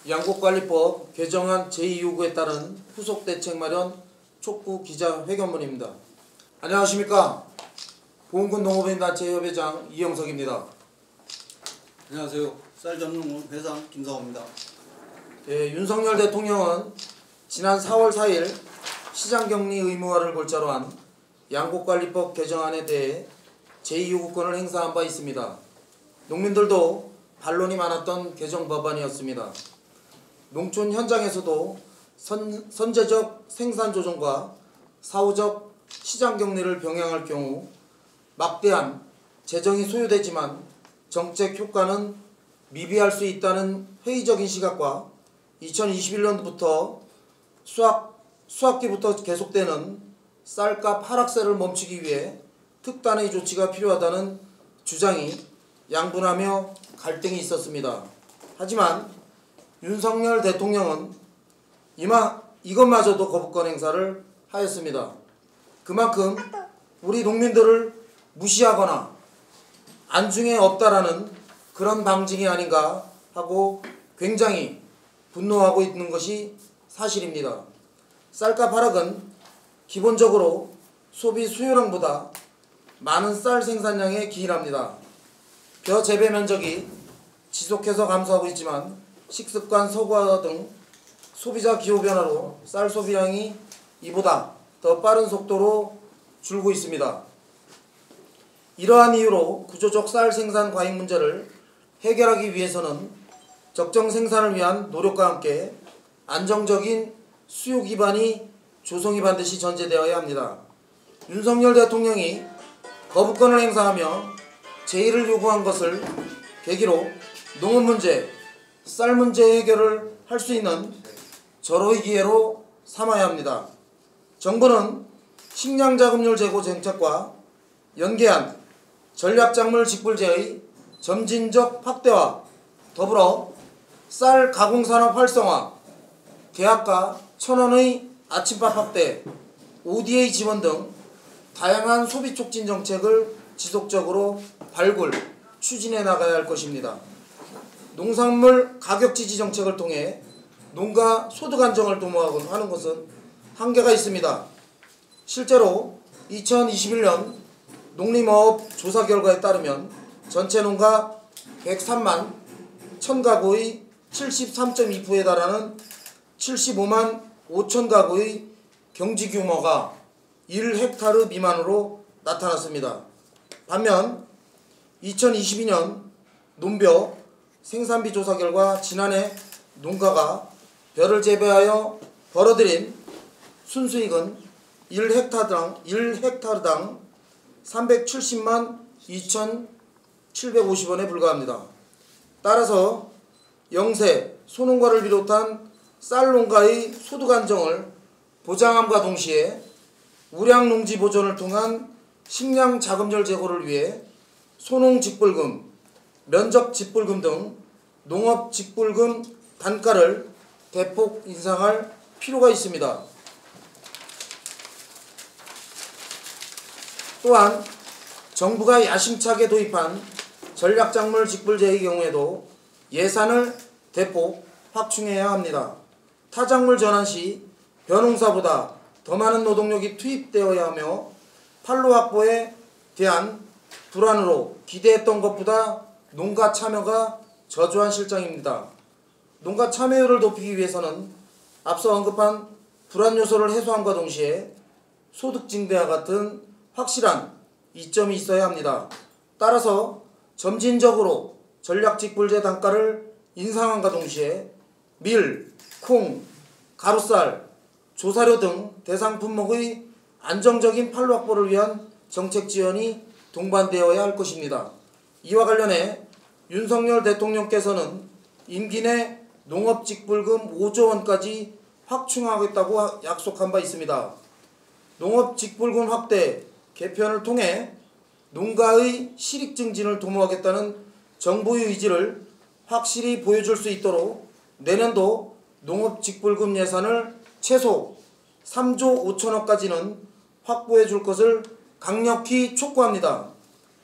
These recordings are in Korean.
양곡관리법 개정안 제2요구에 따른 후속 대책 마련 촉구 기자회견문입니다. 안녕하십니까. 보험군농업인단체 협회장 이영석입니다. 안녕하세요. 쌀전문군 회장 김상호입니다. 윤석열 대통령은 지난 4월 4일 시장격리 의무화를 골자로 한 양곡관리법 개정안에 대해 제2요구권을 행사한 바 있습니다. 농민들도 반론이 많았던 개정 법안이었습니다. 농촌 현장에서도 선제적 생산 조정과 사후적 시장 격리를 병행할 경우 막대한 재정이 소요되지만 정책 효과는 미비할 수 있다는 회의적인 시각과 2021년부터 수학기부터 계속되는 쌀값 하락세를 멈추기 위해 특단의 조치가 필요하다는 주장이 양분하며 갈등이 있었습니다. 하지만 윤석열 대통령은 이것마저도 거부권 행사를 하였습니다. 그만큼 우리 농민들을 무시하거나 안중에 없다라는 그런 방증이 아닌가 하고 굉장히 분노하고 있는 것이 사실입니다. 쌀값 하락은 기본적으로 소비 수요량보다 많은 쌀 생산량에 기인합니다. 벼 재배 면적이 지속해서 감소하고 있지만 식습관 서구화 등 소비자 기호 변화로 쌀 소비량이 이보다 더 빠른 속도로 줄고 있습니다. 이러한 이유로 구조적 쌀 생산 과잉 문제를 해결하기 위해서는 적정 생산을 위한 노력과 함께 안정적인 수요 기반이 조성이 반드시 전제되어야 합니다. 윤석열 대통령이 거부권을 행사하며 제1을 요구한 것을 계기로 농업 문제, 쌀 문제 해결을 할 수 있는 절호의 기회로 삼아야 합니다. 정부는 식량자금률 제고 정책과 연계한 전략작물 직불제의 점진적 확대와 더불어 쌀 가공산업 활성화, 대학가 1,000원의 아침밥 확대, ODA 지원 등 다양한 소비 촉진 정책을 지속적으로 발굴, 추진해 나가야 할 것입니다. 농산물 가격 지지 정책을 통해 농가 소득 안정을 도모하는 것은 한계가 있습니다. 실제로 2021년 농림어업 조사 결과에 따르면 전체 농가 103만 1000가구의 73.2%에 달하는 75만 5천 가구의 경지 규모가 1헥타르 미만으로 나타났습니다. 반면 2022년 논벼 생산비 조사 결과 지난해 농가가 벼를 재배하여 벌어들인 순수익은 1헥타르당 370만 2,750원에 불과합니다. 따라서 영세, 소농가를 비롯한 쌀농가의 소득 안정을 보장함과 동시에 우량농지 보존을 통한 식량 자금률 제고를 위해 소농 직불금, 면적 직불금 등 농업 직불금 단가를 대폭 인상할 필요가 있습니다. 또한 정부가 야심차게 도입한 전략작물 직불제의 경우에도 예산을 대폭 확충해야 합니다. 타작물 전환 시 벼농사보다 더 많은 노동력이 투입되어야 하며 판로 확보에 대한 불안으로 기대했던 것보다 농가 참여가 저조한 실정입니다. 농가 참여율을 높이기 위해서는 앞서 언급한 불안 요소를 해소함과 동시에 소득 증대와 같은 확실한 이점이 있어야 합니다. 따라서 점진적으로 전략 직불제 단가를 인상함과 동시에 밀, 콩, 가루쌀, 조사료 등 대상 품목의 안정적인 판로 확보를 위한 정책 지원이 동반되어야 할 것입니다. 이와 관련해 윤석열 대통령께서는 임기 내 농업직불금 5조 원까지 확충하겠다고 약속한 바 있습니다. 농업직불금 확대, 개편을 통해 농가의 실익 증진을 도모하겠다는 정부의 의지를 확실히 보여줄 수 있도록 내년도 농업직불금 예산을 최소 3조 5천억까지는 확보해 줄 것을 강력히 촉구합니다.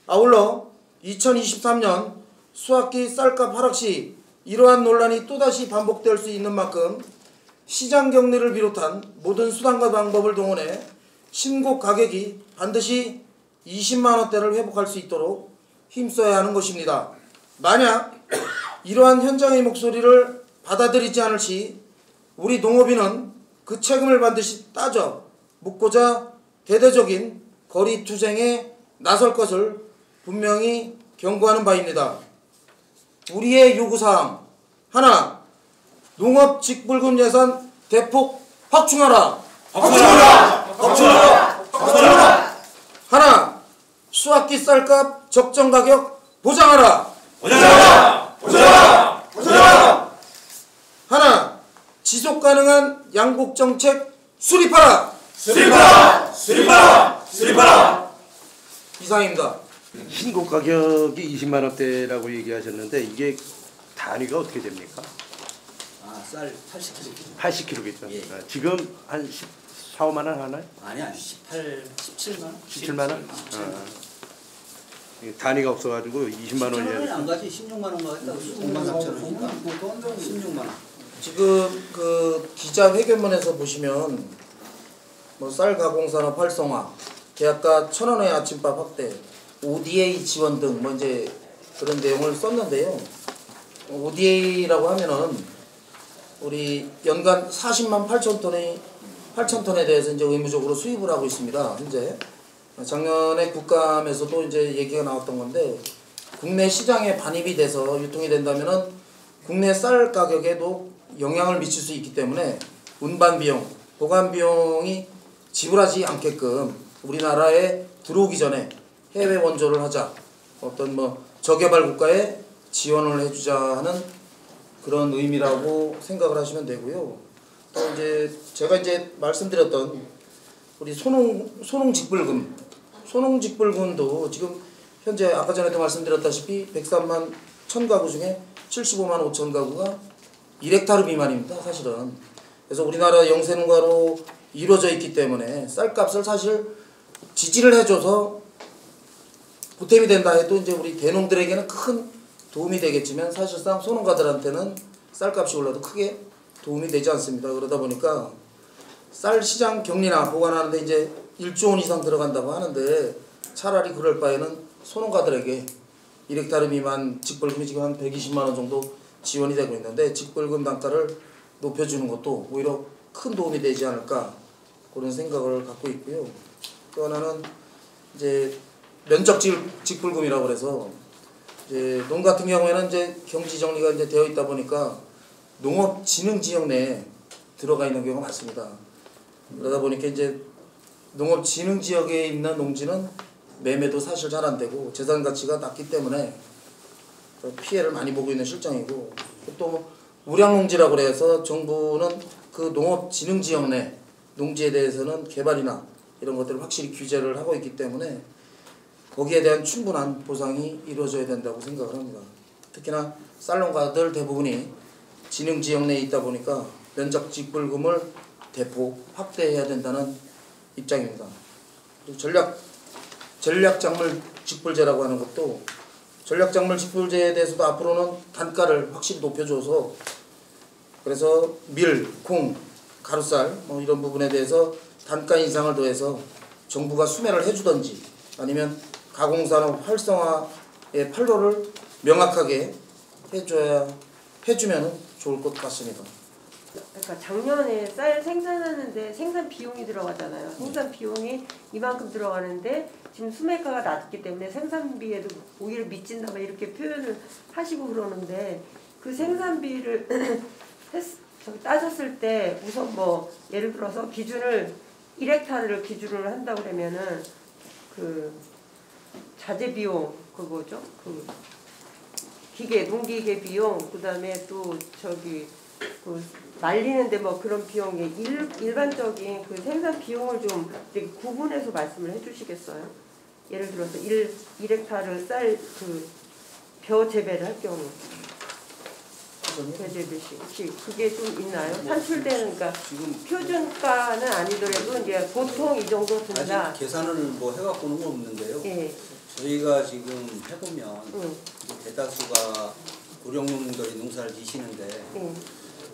아울러 2023년 수학기 쌀값 하락 시 이러한 논란이 또다시 반복될 수 있는 만큼 시장 격리를 비롯한 모든 수단과 방법을 동원해 신고 가격이 반드시 20만 원대를 회복할 수 있도록 힘써야 하는 것입니다. 만약 이러한 현장의 목소리를 받아들이지 않을 시 우리 농업인은 그 책임을 반드시 따져 묻고자 대대적인 거리 투쟁에 나설 것을 분명히 경고하는 바입니다. 우리의 요구사항 하나, 농업 직불금 예산 대폭 확충하라. 하나, 수확기 쌀값 적정 가격 보장하라. 하나, 지속 가능한 양곡 정책 수립하라. 이상입니다. 신고 가격이 20만 원대라고 얘기하셨는데 이게 단위가 어떻게 됩니까? 쌀 80kg. 80kg겠죠. 예. 지금 한 4, 5만 원 하나요? 아니 17만 원. 17만 원? 단위가 없어가지고 20만 원이 17만 원이 안 가지 16만 원 가겠다. 5만 4천 원이니까 16만 원. 지금 그 기자회견문에서 보시면 뭐 쌀 가공산업 활성화, 계약가 1,000원의 아침밥 확대, ODA 지원 등 뭐 이제 그런 내용을 썼는데요. ODA라고 하면은 우리 연간 40만 8천 톤에 대해서 이제 의무적으로 수입을 하고 있습니다. 현재 작년에 국감에서도 이제 얘기가 나왔던 건데 국내 시장에 반입이 돼서 유통이 된다면은 국내 쌀 가격에도 영향을 미칠 수 있기 때문에 운반 비용, 보관 비용이 지불하지 않게끔 우리나라에 들어오기 전에 해외 원조를 하자, 어떤 뭐 저개발 국가에 지원을 해주자 하는 그런 의미라고 생각을 하시면 되고요. 또 이제 제가 이제 말씀드렸던 우리 소농 직불금도 지금 현재 아까 전에도 말씀드렸다시피 103만 1000가구 중에 75만 5천 가구가 1헥타르 미만입니다. 사실은. 그래서 우리나라 영세농가로 이루어져 있기 때문에 쌀값을 사실 지지를 해줘서 보탬이 된다 해도 이제 우리 대농들에게는 큰 도움이 되겠지만 사실상 소농가들한테는 쌀값이 올라도 크게 도움이 되지 않습니다. 그러다 보니까 쌀 시장 격리나 보관하는데 이제 1조 원 이상 들어간다고 하는데 차라리 그럴 바에는 소농가들에게 1헥타르 미만 직불금이 지금 한 120만 원 정도 지원이 되고 있는데 직불금 단가를 높여주는 것도 오히려 큰 도움이 되지 않을까 그런 생각을 갖고 있고요. 또 하나는 이제 면적 직불금이라고 그래서 이제 농 같은 경우에는 이제 경지 정리가 이제 되어 있다 보니까 농업 진흥 지역 내에 들어가 있는 경우가 많습니다. 그러다 보니까 이제 농업 진흥 지역에 있는 농지는 매매도 사실 잘 안 되고 재산 가치가 낮기 때문에 피해를 많이 보고 있는 실정이고, 또 우량농지라고 그래서 정부는 그 농업 진흥 지역 내 농지에 대해서는 개발이나 이런 것들을 확실히 규제를 하고 있기 때문에 거기에 대한 충분한 보상이 이루어져야 된다고 생각을 합니다. 특히나 쌀농가들 대부분이 진흥 지역 내에 있다 보니까 면적 직불금을 대폭 확대해야 된다는 입장입니다. 그리고 전략작물 직불제라고 하는 것도 전략작물 직불제에 대해서도 앞으로는 단가를 확실히 높여줘서 그래서 밀, 콩, 가루쌀 뭐 이런 부분에 대해서 단가 인상을 더해서 정부가 수매를 해주던지 아니면 가공산업 활성화의 판로를 명확하게 해주면 좋을 것 같습니다. 그러니까 작년에 쌀 생산하는데 생산 비용이 들어가잖아요. 생산 비용이 이만큼 들어가는데 지금 수매가가 낮기 때문에 생산비에도 오히려 미친다 막 이렇게 표현을 하시고 그러는데 그 생산비를 따졌을 때 우선 뭐 예를 들어서 기준을 1헥타르를 기준으로 한다 그러면은 그 자재 비용 그 뭐죠? 그 기계 농기계 비용 그다음에 또 저기 그 말리는데 뭐 그런 비용이 일반적인 그 생산 비용을 좀 구분해서 말씀을 해주시겠어요? 예를 들어서 1헥타르 쌀 그 벼 재배를 할 경우 벼재배시 혹시 그게 좀 있나요? 산출되는 그러니까 표준가는 아니더라도 이제 보통 이 정도 든다. 아직 계산을 뭐 해갖고는 건 없는데요. 예. 저희가 지금 해보면 대다수가 고령농민들이 농사를 지시는데 네.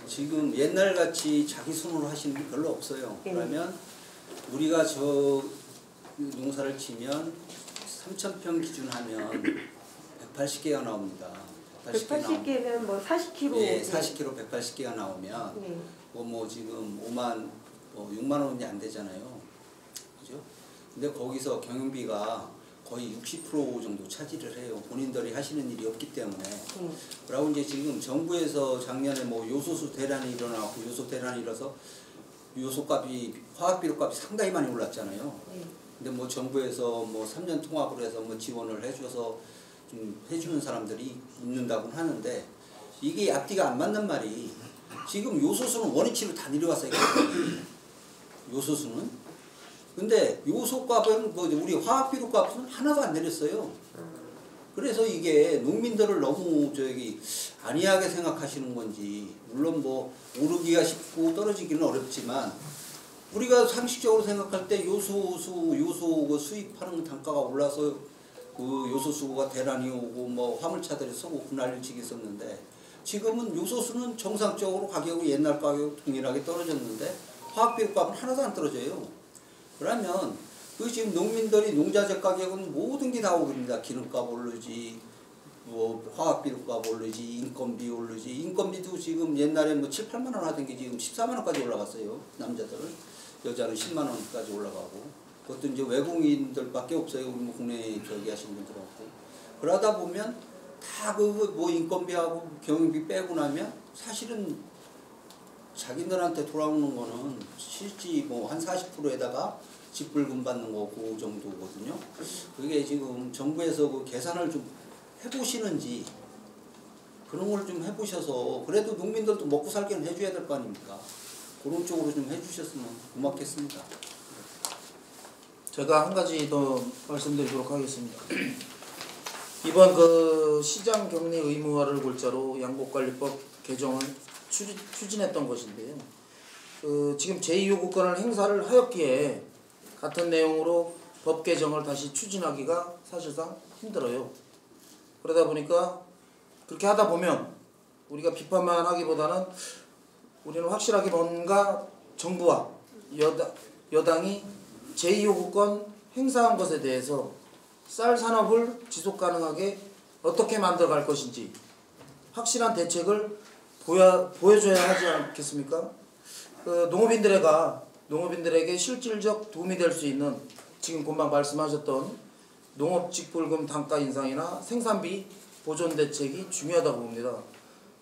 지금 옛날같이 자기 손으로 하시는 게 별로 없어요. 네. 그러면 우리가 저 농사를 치면 3,000평 기준하면 180개가 나옵니다. 180개면 뭐 40kg. 예, 40kg 180개가 나오면 네. 뭐 지금 6만 원이 안 되잖아요. 그죠? 근데 거기서 경영비가 거의 60% 정도 차지를 해요. 본인들이 하시는 일이 없기 때문에. 그리고 이제 지금 정부에서 작년에 뭐 요소수 대란이 일어나고 요소 대란이 일어서 요소값이 화학비료값이 상당히 많이 올랐잖아요. 근데 뭐 정부에서 뭐 3년 통합으로 해서 뭐 지원을 해줘서 좀 해주는 사람들이 있는다고 하는데 이게 앞뒤가 안 맞는 말이 지금 요소수는 원위치로 다 내려왔어요. 요소수는. 근데 요소값은 뭐 우리 화학비료 값은 하나도 안 내렸어요. 그래서 이게 농민들을 너무 안이하게 생각하시는 건지 물론 뭐 오르기가 쉽고 떨어지기는 어렵지만 우리가 상식적으로 생각할 때 요소 수입하는 단가가 올라서 그 요소수가 대란이 오고 뭐 화물차들이 서고 난리치기 있었는데 지금은 요소수는 정상적으로 가격이 옛날 가격 동일하게 떨어졌는데 화학비료 값은 하나도 안 떨어져요. 그러면 그 지금 농민들이 농자재 가격은 모든 게 다 오릅니다. 기름값 오르지, 뭐 화학비료값 오르지, 인건비 오르지. 인건비도 지금 옛날에 뭐 7, 8만 원 하던 게 지금 14만 원까지 올라갔어요. 남자들은. 여자는 10만 원까지 올라가고. 그것도 이제 외국인들밖에 없어요. 우리 뭐 국내 하시는 분들 없고. 그러다 보면 다 그 뭐 인건비하고 경영비 빼고 나면 사실은 자기들한테 돌아오는 거는 실제 뭐 한 40%에다가 직불금 받는 거 그 정도거든요. 그게 지금 정부에서 그 계산을 좀 해보시는지 그런 걸 좀 해보셔서 그래도 농민들도 먹고 살기는 해줘야 될 거 아닙니까? 그런 쪽으로 좀 해주셨으면 고맙겠습니다. 제가 한 가지 더 말씀드리도록 하겠습니다. 이번 그 시장 격리 의무화를 골자로 양곡관리법 개정을 추진했던 것인데요. 지금 제2요구권을 행사를 하였기에 같은 내용으로 법 개정을 다시 추진하기가 사실상 힘들어요. 그러다 보니까 그렇게 하다 보면 우리가 비판만 하기보다는 우리는 확실하게 뭔가 정부와 여당이 제2요구권 행사한 것에 대해서 쌀 산업을 지속 가능하게 어떻게 만들어갈 것인지 확실한 대책을 보여줘야 하지 않겠습니까? 농업인들에게 실질적 도움이 될 수 있는 지금 금방 말씀하셨던 농업직불금 단가 인상이나 생산비 보존 대책이 중요하다고 봅니다.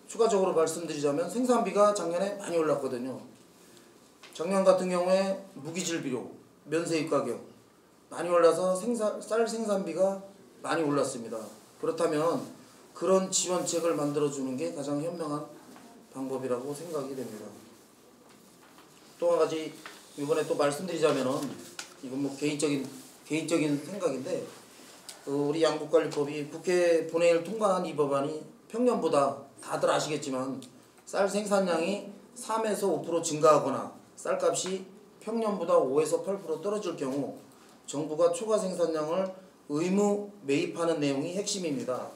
추가적으로 말씀드리자면 생산비가 작년에 많이 올랐거든요. 작년 같은 경우에 무기질비료, 면세입 가격 많이 올라서 쌀 생산비가 많이 올랐습니다. 그렇다면 그런 지원책을 만들어주는 게 가장 현명한 방법이라고 생각이 됩니다. 또 한 가지 이번에 또 말씀드리자면은 이건 뭐 개인적인 생각인데 우리 양곡관리법이 국회 본회의를 통과한 이 법안이 평년보다 다들 아시겠지만 쌀 생산량이 3에서 5% 증가하거나 쌀값이 평년보다 5에서 8% 떨어질 경우 정부가 초과 생산량을 의무 매입하는 내용이 핵심입니다.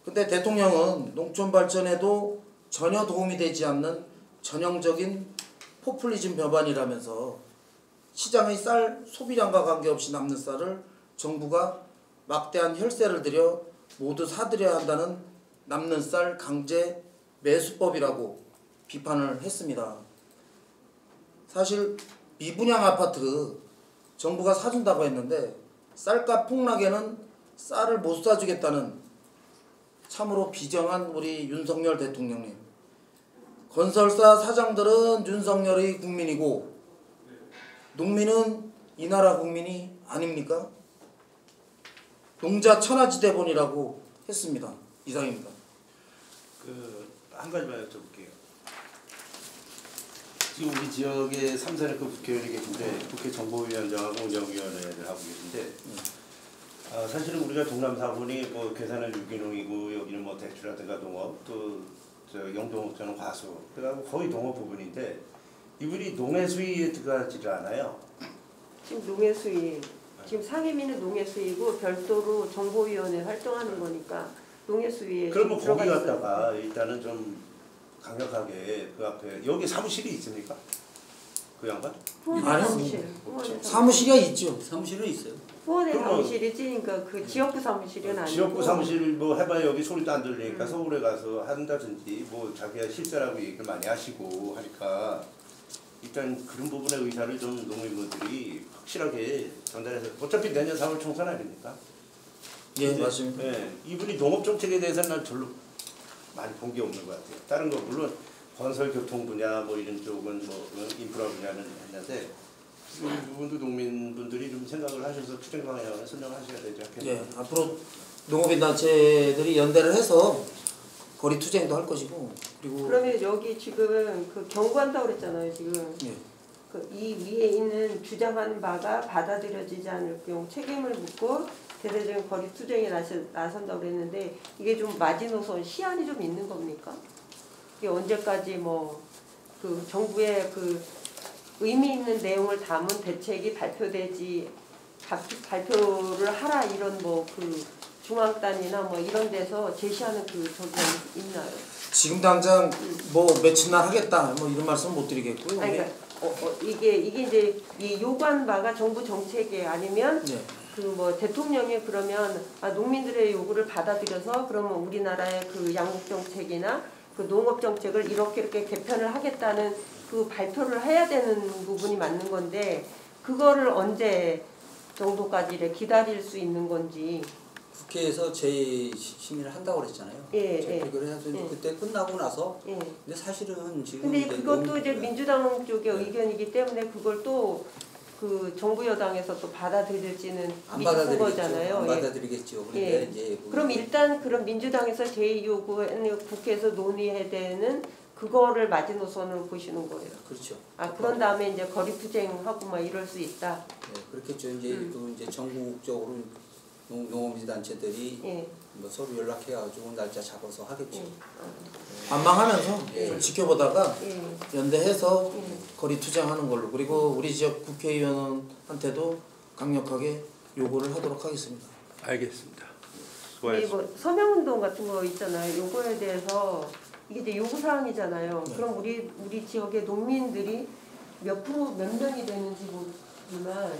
근데 대통령은 농촌 발전에도 전혀 도움이 되지 않는 전형적인 포퓰리즘 법안이라면서 시장의 쌀 소비량과 관계없이 남는 쌀을 정부가 막대한 혈세를 들여 모두 사들여야 한다는 남는 쌀 강제 매수법이라고 비판을 했습니다. 사실 미분양 아파트 정부가 사준다고 했는데 쌀값 폭락에는 쌀을 못 사주겠다는 참으로 비정한 우리 윤석열 대통령님. 건설사 사장들은 윤석열의 국민이고 농민은 이 나라 국민이 아닙니까? 농자 천하지대본이라고 했습니다. 이상입니다. 한 가지만 여쭤볼게요. 지금 우리 지역에 3선의 그 국회의원이 계신데 국회 정보위원장하고 운영위원회를 하고 계신데 사실은 우리가 동남 4분이 뭐 계산은 유기농이고 여기는 뭐 대추라든가 농업 또 영동옥전은 과수 그러니까 거의 농업 부분인데 이분이 농해수위에 들어가지를 않아요. 지금 농해수위 지금 상임위는 농해수위고 별도로 정보위원회 활동하는 거니까 농해수위에 그러면 지금 거기 들어가 있어요. 갔다가 일단은 좀 강력하게 그 앞에 여기 사무실이 있습니까? 그 양반? 후원의 아니요. 사무실. 후원의 사무실이 있죠. 사무실은 있어요. 후원의 그러면 사무실이지, 그러니까 그 지역구 사무실은 아니고. 지역구 사무실 뭐 해봐야 여기 소리도 안 들리니까 서울에 가서 한다든지 뭐 자기가 실세라고 얘기를 많이 하시고 하니까 일단 그런 부분의 의사를 좀 농민분들이 확실하게 전달해서 어차피 내년 4월 총선 아닙니까? 예, 이제, 맞습니다. 예, 이분이 농업 정책에 대해서는 난 별로 많이 본 게 없는 것 같아요. 다른 거 물론 건설 교통 분야 뭐 이런 쪽은 뭐 인프라 분야는 했는데 이 부분도 농민분들이 좀 생각을 하셔서 투쟁 방향을 선정하셔야 되지 않겠나. 예, 앞으로 농업인 단체들이 연대를 해서 거리 투쟁도 할 것이고 그리고 그러면 여기 지금 그 경고한다고 그랬잖아요, 지금. 예, 그 이 위에 있는 주장하는 바가 받아들여지지 않을 경우 책임을 묻고 대대적인 거리 투쟁에 나선다고 그랬는데 이게 좀 마지노선 시한이 좀 있는 겁니까? 이게 언제까지 뭐 그 정부의 그 의미 있는 내용을 담은 대책이 발표되지 발표를 하라 이런 뭐 그 중앙단이나 뭐 이런 데서 제시하는 그 저기 있나요? 지금 당장 뭐 며칠 날 하겠다 뭐 이런 말씀 못 드리겠고요. 아니, 그러니까 이게 이제 이 요구한 바가 정부 정책이 아니면 네. 그 뭐 대통령이 그러면 농민들의 요구를 받아들여서 그러면 우리나라의 그 양국 정책이나 그 농업 정책을 이렇게 개편을 하겠다는 그 발표를 해야 되는 부분이 맞는 건데 그거를 언제 정도까지 기다릴 수 있는 건지. 국회에서 재심의를 한다고 그랬잖아요. 예, 재표결을 해서 예. 그때 끝나고 나서 예. 근데 사실은 지금 근데 이제 그것도 이제 민주당 쪽의 네. 의견이기 때문에 그걸 또 그 정부 여당에서 또 받아들일지는 안 미지수인 받아들이겠죠. 거잖아요. 안 예. 받아들이겠죠. 그런데 예. 이제 그럼 일단 그럼 민주당에서 제2요구에 국회에서 논의해야 되는 그거를 마지노선으로 보시는 거예요. 그렇죠. 그런 다음에 이제 거리 투쟁하고 막 이럴 수 있다. 네, 그렇겠죠. 이제 또 이제 전국적으로 농업인 단체들이 예. 뭐 서로 연락해가지고 날짜 잡아서 하겠죠. 관망하면서 예. 좀 지켜보다가 예. 연대해서 예. 거리 투쟁하는 걸로 그리고 우리 지역 국회의원한테도 강력하게 요구를 하도록 하겠습니다. 알겠습니다. 이 뭐 서명운동 같은 거 있잖아요. 요거에 대해서 이게 이제 요구 사항이잖아요. 네. 그럼 우리 지역의 농민들이 몇 명이 되는지 모르지만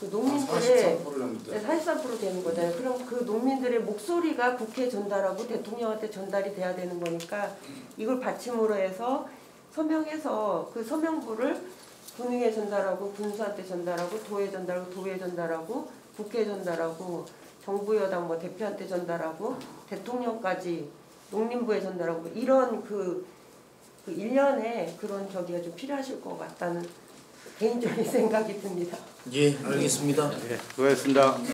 그 농민들의 43% 되는 거잖아요. 그럼 그 농민들의 목소리가 국회에 전달하고 대통령한테 전달이 돼야 되는 거니까 이걸 받침으로 해서 서명해서 그 서명부를 군위에 전달하고 군수한테 전달하고 도에 전달하고 도에 전달하고 국회에 전달하고 정부 여당 뭐 대표한테 전달하고 대통령까지 농림부에 전달하고 이런 그 일련의 그런 저기가 좀 필요하실 것 같다는 개인적인 생각이 듭니다. 예, 알겠습니다. 네, 수고하셨습니다.